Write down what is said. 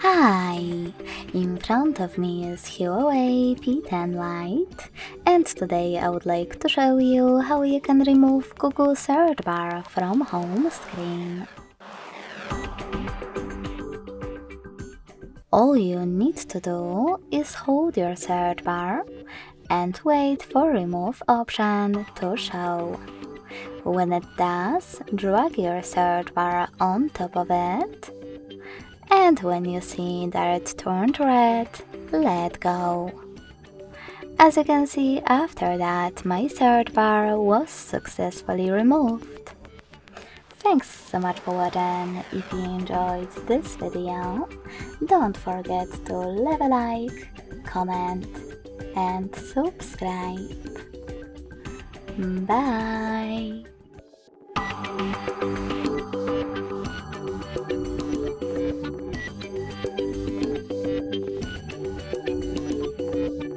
Hi! In front of me is HUAWEI P10 Lite, and today I would like to show you how you can remove Google search bar from home screen. All you need to do is hold your search bar and wait for remove option to show. When it does, drag your search bar on top of it, and when you see that it turned red, let go. As you can see, after that my search bar was successfully removed. Thanks so much for watching. If you enjoyed this video, don't forget to leave a like, comment and subscribe. Bye!